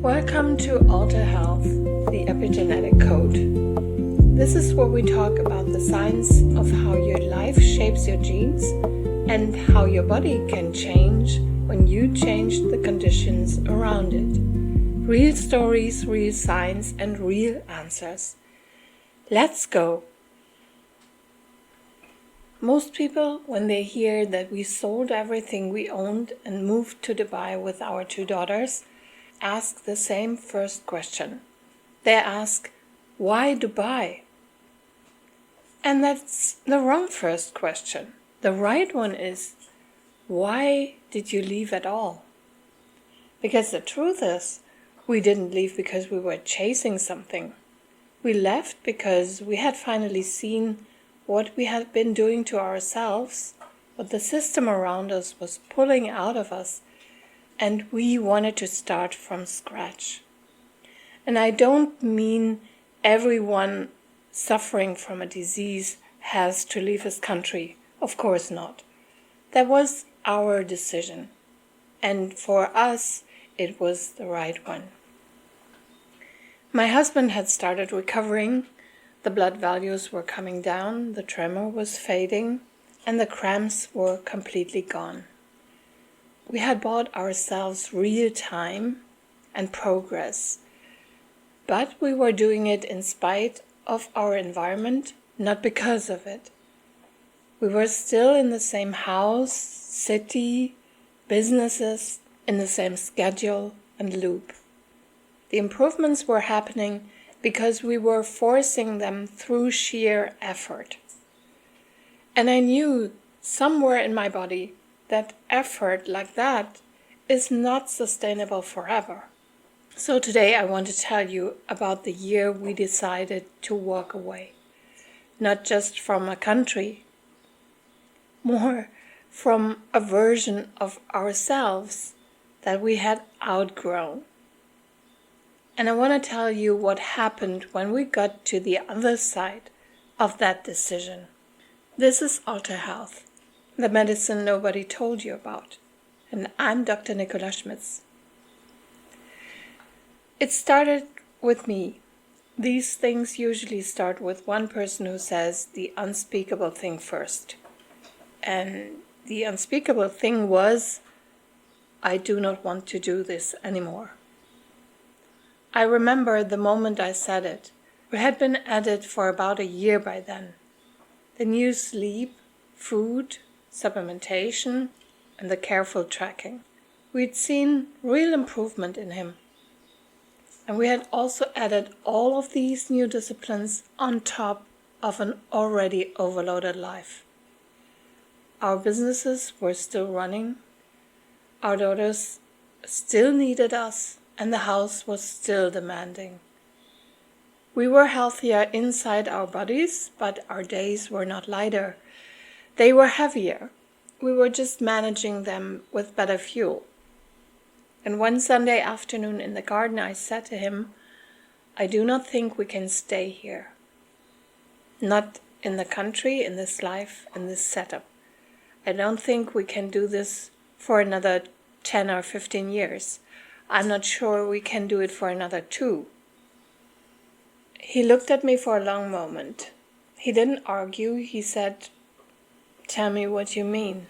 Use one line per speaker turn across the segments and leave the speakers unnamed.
Welcome to Alter Health, the epigenetic code. This is where we talk about the science of how your life shapes your genes and how your body can change when you change the conditions around it. Real stories, real science, and real answers. Let's go! Most people, when they hear that we sold everything we owned and moved to Dubai with our 2 daughters, ask the same first question. They ask, why Dubai? And that's the wrong first question. The right one is, why did you leave at all? Because the truth is, we didn't leave because we were chasing something. We left because we had finally seen what we had been doing to ourselves, what the system around us was pulling out of us, and we wanted to start from scratch. And I don't mean everyone suffering from a disease has to leave his country. Of course not. That was our decision. And for us, it was the right one. My husband had started recovering. The blood values were coming down, the tremor was fading, and the cramps were completely gone. We had bought ourselves real time and progress, but we were doing it in spite of our environment, not because of it. We were still in the same house, city, businesses, in the same schedule and loop. The improvements were happening because we were forcing them through sheer effort. And I knew somewhere in my body that effort like that is not sustainable forever. So today I want to tell you about the year we decided to walk away. Not just from a country, more from a version of ourselves that we had outgrown. And I want to tell you what happened when we got to the other side of that decision. This is Alter Health, the medicine nobody told you about. And I'm Dr. Nicola Schmitz. It started with me. These things usually start with one person who says the unspeakable thing first. And the unspeakable thing was, I do not want to do this anymore. I remember the moment I said it. We had been at it for about a year by then. The new sleep, food, supplementation, and the careful tracking. We'd seen real improvement in him. And we had also added all of these new disciplines on top of an already overloaded life. Our businesses were still running. Our daughters still needed us. And the house was still demanding. We were healthier inside our bodies, but our days were not lighter. They were heavier. We were just managing them with better fuel. And one Sunday afternoon in the garden, I said to him, I do not think we can stay here. Not in the country, in this life, in this setup. I don't think we can do this for another 10 or 15 years. I'm not sure we can do it for another 2. He looked at me for a long moment. He didn't argue. He said, tell me what you mean.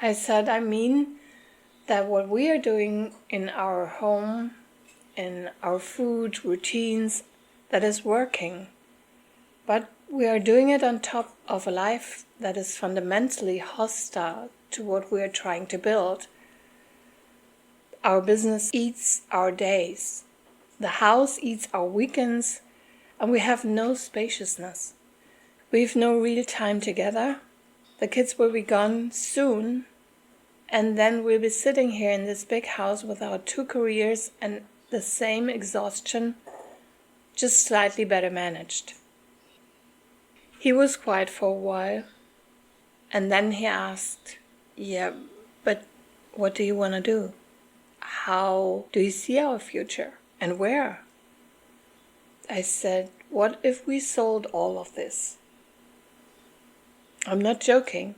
I said, I mean that what we are doing in our home, in our food routines, that is working. But we are doing it on top of a life that is fundamentally hostile to what we are trying to build. Our business eats our days. The house eats our weekends, and we have no spaciousness. We've no real time together. The kids will be gone soon, and then we'll be sitting here in this big house with our 2 careers and the same exhaustion, just slightly better managed. He was quiet for a while, and then he asked, yeah, but what do you want to do? How do you see our future? And where? I said, what if we sold all of this? I'm not joking.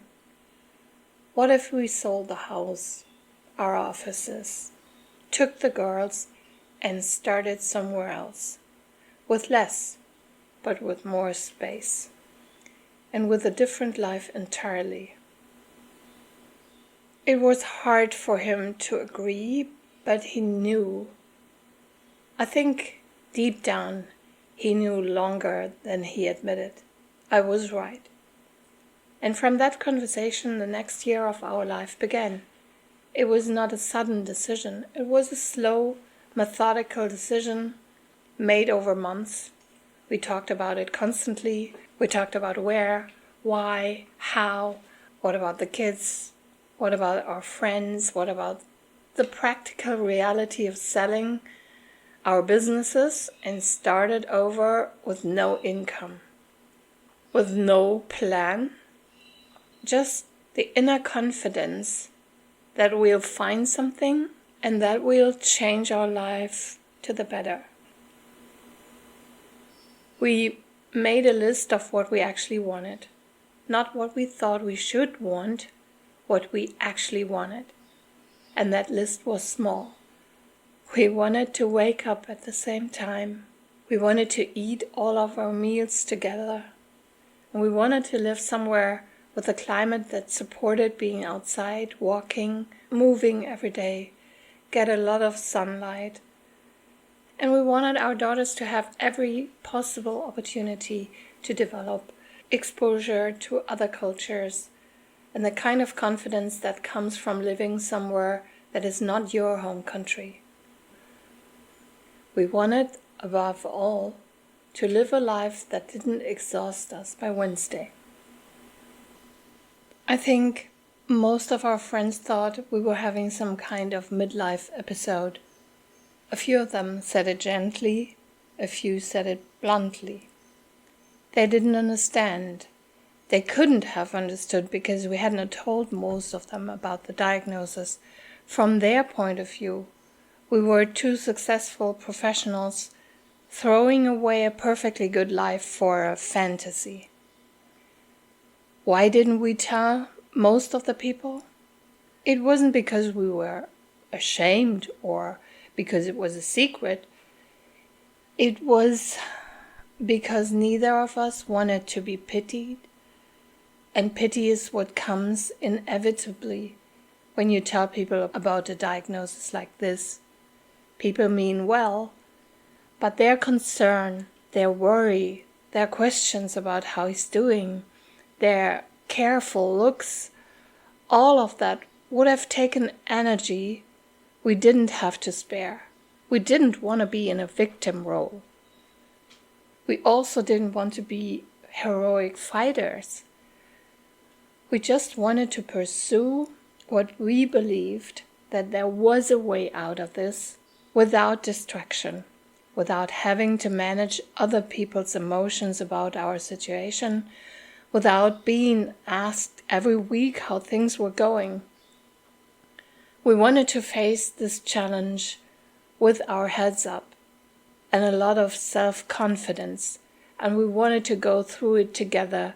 What if we sold the house, our offices, took the girls and started somewhere else, with less, but with more space, and with a different life entirely. It was hard for him to agree, but he knew. I think deep down he knew longer than he admitted. I was right. And from that conversation, the next year of our life began. It was not a sudden decision. It was a slow, methodical decision made over months. We talked about it constantly. We talked about where, why, how, what about the kids, what about our friends, what about the practical reality of selling our businesses, and started over with no income, with no plan, just the inner confidence that we'll find something and that we'll change our life to the better. We made a list of what we actually wanted, not what we thought we should want, what we actually wanted. And that list was small. We wanted to wake up at the same time. We wanted to eat all of our meals together. And we wanted to live somewhere with a climate that supported being outside, walking, moving every day, get a lot of sunlight. And we wanted our daughters to have every possible opportunity to develop exposure to other cultures and the kind of confidence that comes from living somewhere that is not your home country. We wanted, above all, to live a life that didn't exhaust us by Wednesday. I think most of our friends thought we were having some kind of midlife episode. A few of them said it gently, a few said it bluntly. They didn't understand. They couldn't have understood because we hadn't told most of them about the diagnosis. From their point of view, we were two successful professionals throwing away a perfectly good life for a fantasy. Why didn't we tell most of the people? It wasn't because we were ashamed or because it was a secret. It was because neither of us wanted to be pitied. And pity is what comes inevitably when you tell people about a diagnosis like this. People mean well, but their concern, their worry, their questions about how he's doing, their careful looks, all of that would have taken energy we didn't have to spare. We didn't want to be in a victim role. We also didn't want to be heroic fighters. We just wanted to pursue what we believed, that there was a way out of this without distraction, without having to manage other people's emotions about our situation, without being asked every week how things were going. We wanted to face this challenge with our heads up and a lot of self-confidence, and we wanted to go through it together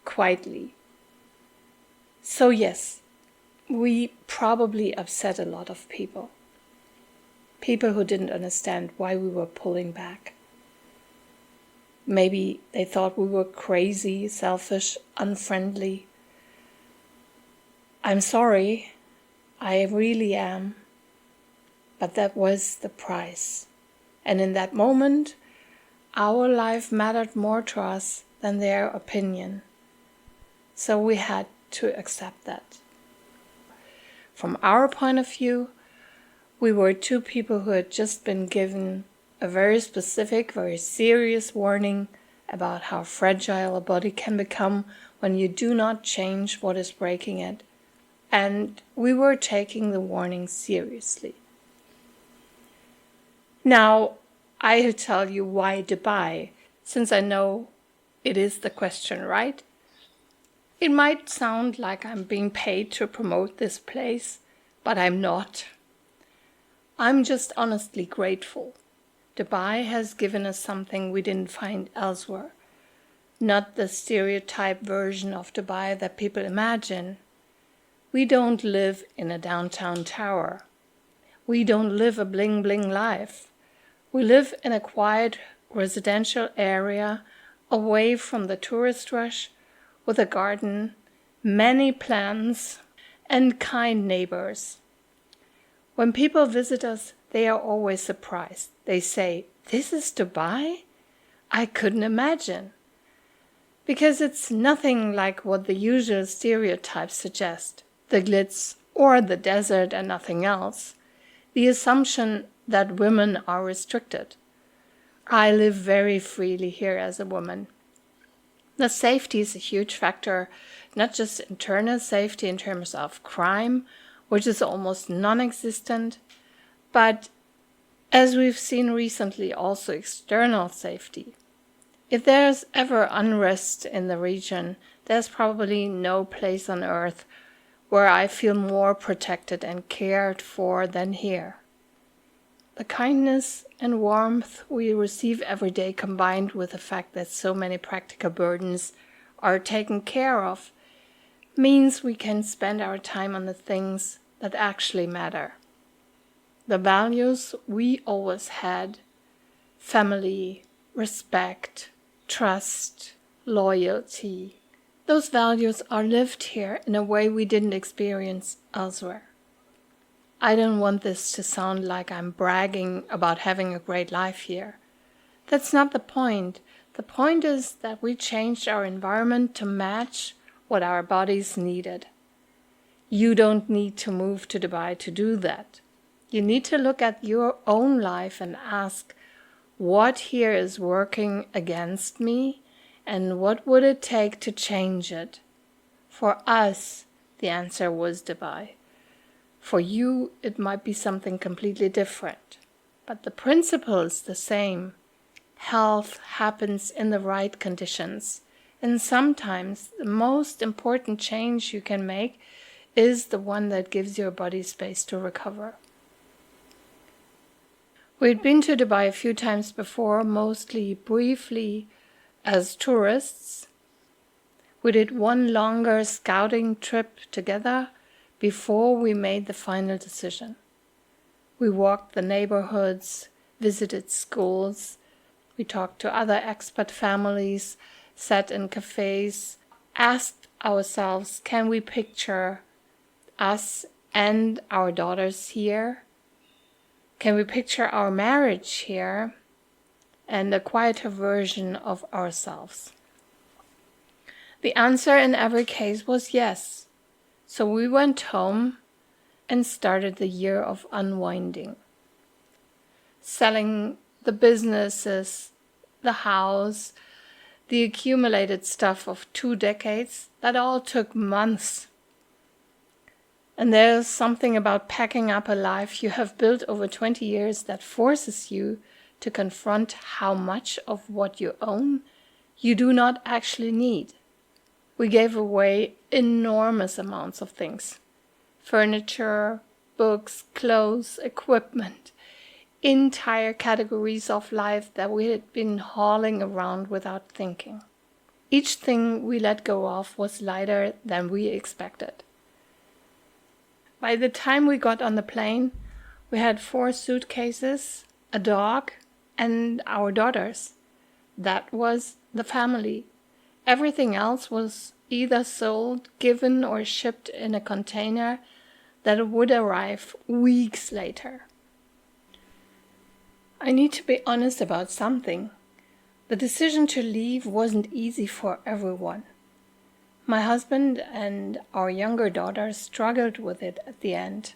quietly. So yes, we probably upset a lot of people. People who didn't understand why we were pulling back. Maybe they thought we were crazy, selfish, unfriendly. I'm sorry, I really am. But that was the price. And in that moment, our life mattered more to us than their opinion. So we had to accept that. From our point of view, we were two people who had just been given a very specific, very serious warning about how fragile a body can become when you do not change what is breaking it. And we were taking the warning seriously. Now, I'll tell you why Dubai, since I know it is the question, right? It might sound like I'm being paid to promote this place, but I'm not. I'm just honestly grateful. Dubai has given us something we didn't find elsewhere. Not the stereotype version of Dubai that people imagine. We don't live in a downtown tower. We don't live a bling-bling life. We live in a quiet residential area away from the tourist rush, with a garden, many plants, and kind neighbors. When people visit us, they are always surprised. They say, "This is Dubai? I couldn't imagine." Because it's nothing like what the usual stereotypes suggest, the glitz or the desert and nothing else, the assumption that women are restricted. I live very freely here as a woman. The safety is a huge factor, not just internal safety in terms of crime, which is almost non-existent, but as we've seen recently, also external safety. If there's ever unrest in the region, there's probably no place on earth where I feel more protected and cared for than here. The kindness and warmth we receive every day, combined with the fact that so many practical burdens are taken care of, means we can spend our time on the things that actually matter. The values we always had: family, respect, trust, loyalty. Those values are lived here in a way we didn't experience elsewhere. I don't want this to sound like I'm bragging about having a great life here. That's not the point. The point is that we changed our environment to match what our bodies needed. You don't need to move to Dubai to do that. You need to look at your own life and ask, what here is working against me, and what would it take to change it? For us, the answer was Dubai. For you, it might be something completely different. But the principle is the same. Health happens in the right conditions. And sometimes the most important change you can make is the one that gives your body space to recover. We'd been to Dubai a few times before, mostly briefly as tourists. We did one longer scouting trip together before we made the final decision. We walked the neighborhoods, visited schools, we talked to other expat families, sat in cafes, asked ourselves, can we picture us and our daughters here? Can we picture our marriage here and a quieter version of ourselves? The answer in every case was yes. So we went home and started the year of unwinding. Selling the businesses, the house, the accumulated stuff of 2 decades, that all took months. And there's something about packing up a life you have built over 20 years that forces you to confront how much of what you own you do not actually need. We gave away enormous amounts of things. Furniture, books, clothes, equipment, entire categories of life that we had been hauling around without thinking. Each thing we let go of was lighter than we expected. By the time we got on the plane, we had 4 suitcases, a dog, and our daughters. That was the family. Everything else was either sold, given, or shipped in a container that would arrive weeks later. I need to be honest about something. The decision to leave wasn't easy for everyone. My husband and our younger daughter struggled with it at the end.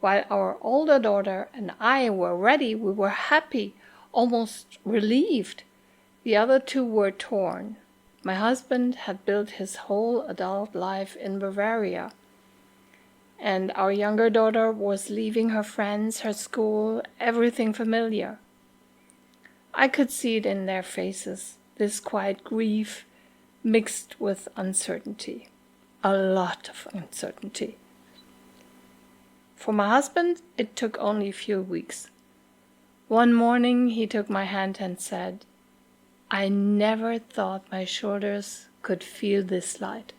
While our older daughter and I were ready, we were happy, almost relieved. The other 2 were torn. My husband had built his whole adult life in Bavaria, and our younger daughter was leaving her friends, her school, everything familiar. I could see it in their faces, this quiet grief mixed with uncertainty, a lot of uncertainty. For my husband, it took only a few weeks. One morning he took my hand and said, "I never thought my shoulders could feel this light,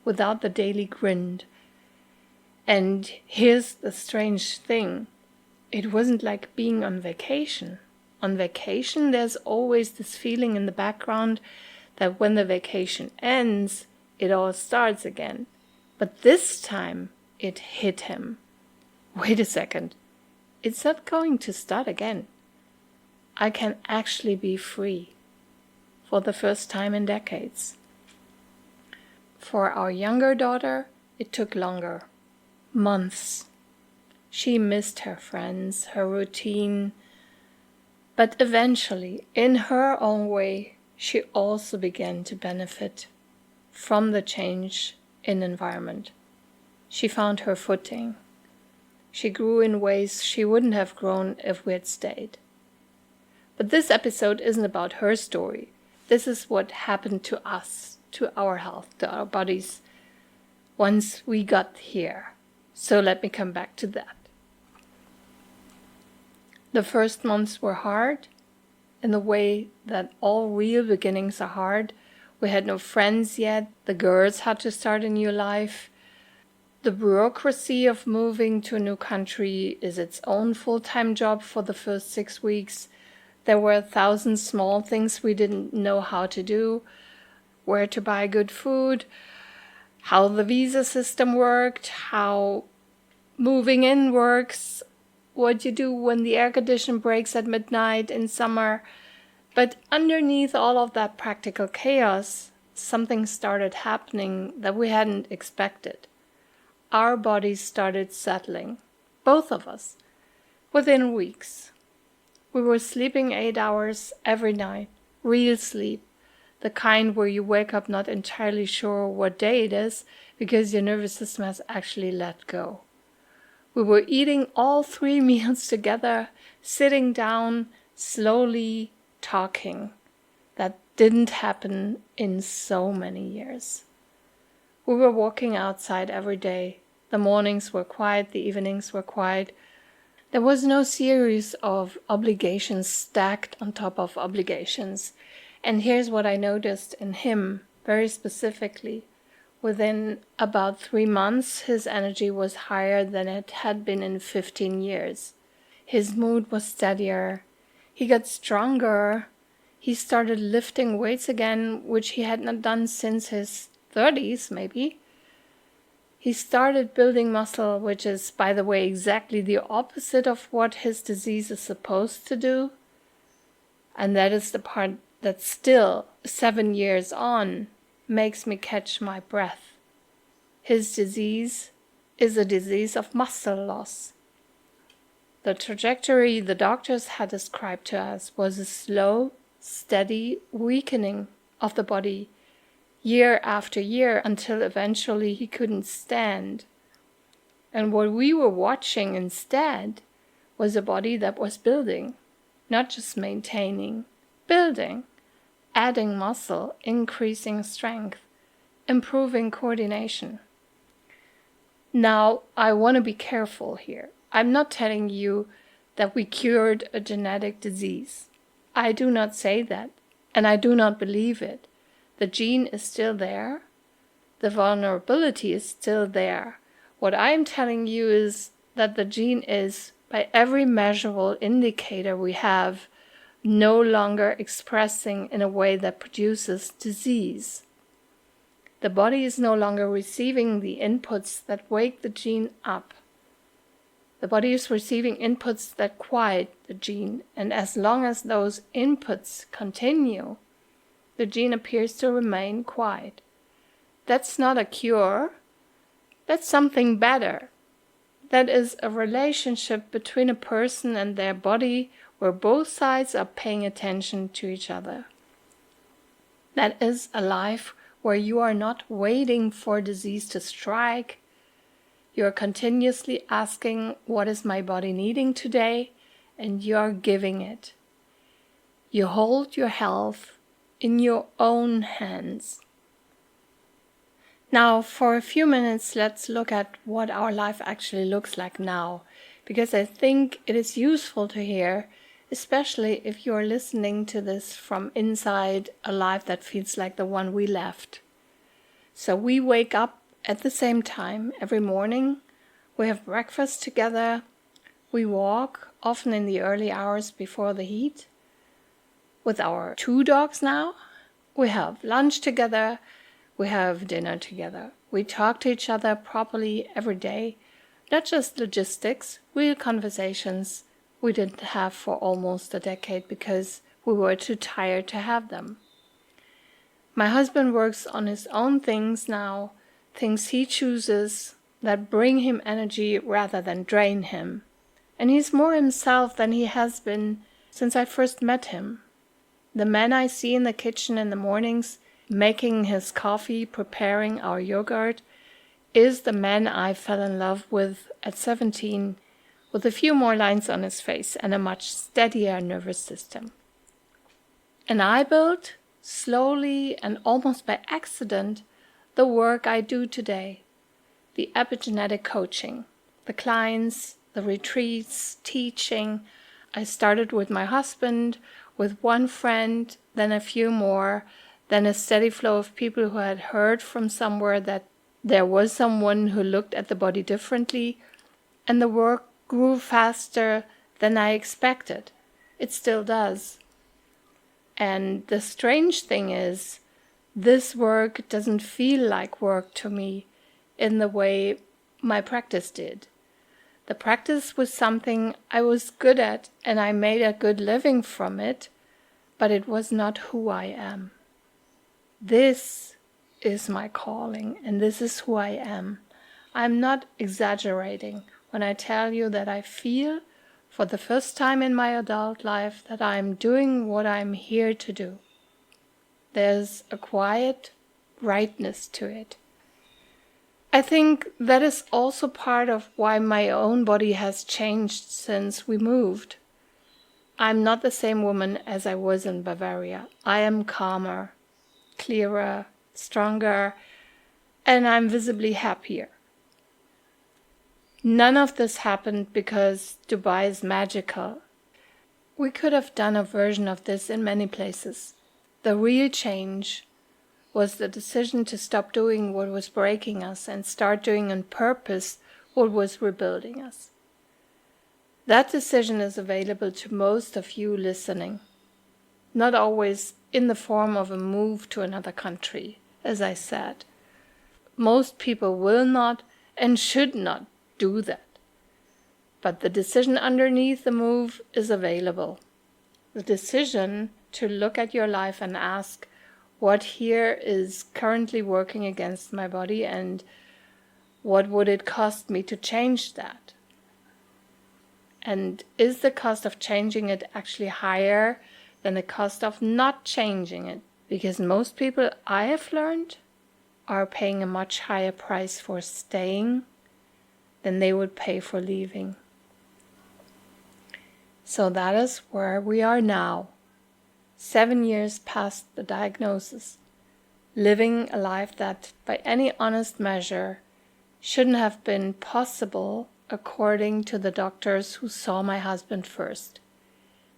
without the daily grin. And here's the strange thing. it wasn't like being on vacation. On vacation, there's always this feeling in the background that when the vacation ends, it all starts again. But this time, it hit him. Wait a second. It's not going to start again. I can actually be free for the first time in decades. For our younger daughter, it took longer. Months. She missed her friends, her routine. But eventually, in her own way, she also began to benefit from the change in environment. She found her footing. She grew in ways she wouldn't have grown if we had stayed. But this episode isn't about her story. This is what happened to us, to our health, to our bodies, once we got here. So let me come back to that. The first months were hard, in the way that all real beginnings are hard. We had no friends yet. The girls had to start a new life. The bureaucracy of moving to a new country is its own full-time job for the first 6 weeks. There were 1,000 small things we didn't know how to do, where to buy good food, how the visa system worked, how moving in works, what you do when the air condition breaks at midnight in summer. But underneath all of that practical chaos, something started happening that we hadn't expected. Our bodies started settling, both of us, within weeks. We were sleeping 8 hours every night, real sleep, the kind where you wake up not entirely sure what day it is because your nervous system has actually let go. We were eating all 3 meals together, sitting down, slowly talking. That didn't happen in so many years. We were walking outside every day. The mornings were quiet, the evenings were quiet. There was no series of obligations stacked on top of obligations. And here's what I noticed in him very specifically. Within about 3 months, his energy was higher than it had been in 15 years. His mood was steadier. He got stronger. He started lifting weights again, which he had not done since his 30s, maybe. He started building muscle, which is, by the way, exactly the opposite of what his disease is supposed to do. And that is the part that still, 7 years on, makes me catch my breath. His disease is a disease of muscle loss. The trajectory the doctors had described to us was a slow, steady weakening of the body, year after year, until eventually he couldn't stand. And what we were watching instead was a body that was building, not just maintaining, building, adding muscle, increasing strength, improving coordination. Now, I want to be careful here. I'm not telling you that we cured a genetic disease. I do not say that, and I do not believe it. The gene is still there. The vulnerability is still there. What I'm telling you is that the gene is, by every measurable indicator we have, no longer expressing in a way that produces disease. The body is no longer receiving the inputs that wake the gene up. The body is receiving inputs that quiet the gene, and as long as those inputs continue, the gene appears to remain quiet. That's not a cure. That's something better. That is a relationship between a person and their body where both sides are paying attention to each other. That is a life where you are not waiting for disease to strike. You are continuously asking, what is my body needing today? And you are giving it. You hold your health in your own hands. Now, for a few minutes, let's look at what our life actually looks like now, because I think it is useful to hear, especially if you are listening to this from inside a life that feels like the one we left. So we wake up at the same time every morning. We have breakfast together. We walk, often in the early hours before the heat. With our 2 dogs now, we have lunch together, we have dinner together. We talk to each other properly every day, not just logistics, real conversations we didn't have for almost a decade because we were too tired to have them. My husband works on his own things now, things he chooses that bring him energy rather than drain him. And he's more himself than he has been since I first met him. The man I see in the kitchen in the mornings, making his coffee, preparing our yogurt, is the man I fell in love with at 17, with a few more lines on his face and a much steadier nervous system. And I built, slowly and almost by accident, the work I do today. The epigenetic coaching, the clients, the retreats, teaching. I started with my husband, with one friend, then a few more, then a steady flow of people who had heard from somewhere that there was someone who looked at the body differently, and the work grew faster than I expected. It still does. And the strange thing is, this work doesn't feel like work to me in the way my practice did. The practice was something I was good at and I made a good living from it, but it was not who I am. This is my calling and this is who I am. I'm not exaggerating when I tell you that I feel for the first time in my adult life that I'm doing what I'm here to do. There's a quiet rightness to it. I think that is also part of why my own body has changed since we moved. I'm not the same woman as I was in Bavaria. I am calmer, clearer, stronger, and I'm visibly happier. None of this happened because Dubai is magical. We could have done a version of this in many places. The real change was the decision to stop doing what was breaking us and start doing on purpose what was rebuilding us. That decision is available to most of you listening. Not always in the form of a move to another country, as I said. Most people will not and should not do that. But the decision underneath the move is available. The decision to look at your life and ask, what here is currently working against my body and what would it cost me to change that? And is the cost of changing it actually higher than the cost of not changing it? Because most people I have learned are paying a much higher price for staying than they would pay for leaving. So that is where we are now, 7 years past the diagnosis, living a life that, by any honest measure, shouldn't have been possible according to the doctors who saw my husband first.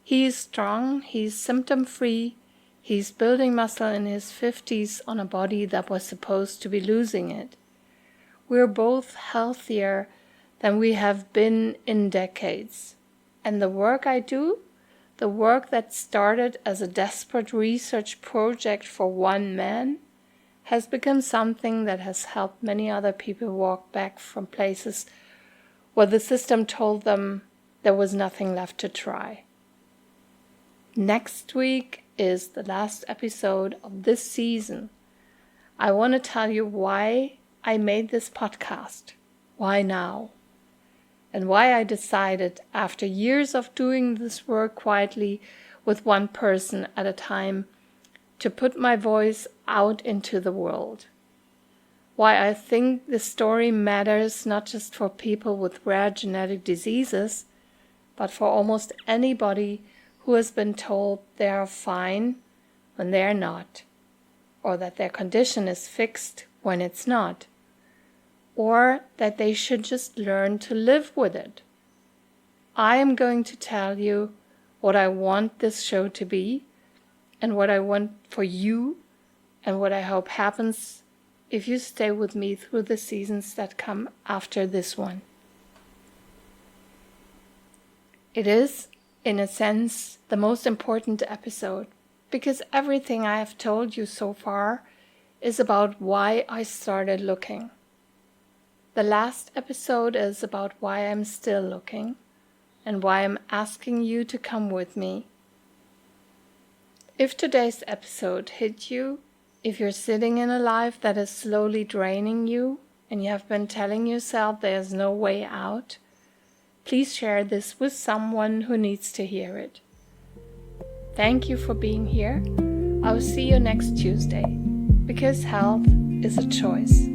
He is strong, he's symptom-free, he's building muscle in his 50s on a body that was supposed to be losing it. We're both healthier than we have been in decades. And the work I do, the work that started as a desperate research project for one man, has become something that has helped many other people walk back from places where the system told them there was nothing left to try. Next week is the last episode of this season. I want to tell you why I made this podcast, why now, and why I decided, after years of doing this work quietly with one person at a time, to put my voice out into the world. Why I think this story matters not just for people with rare genetic diseases, but for almost anybody who has been told they are fine when they are not, or that their condition is fixed when it's not, or that they should just learn to live with it. I am going to tell you what I want this show to be, and what I want for you, and what I hope happens if you stay with me through the seasons that come after this one. It is, in a sense, the most important episode, because everything I have told you so far is about why I started looking. The last episode is about why I'm still looking, and why I'm asking you to come with me. If today's episode hit you, if you're sitting in a life that is slowly draining you, and you have been telling yourself there's no way out, please share this with someone who needs to hear it. Thank you for being here. I'll see you next Tuesday, because health is a choice.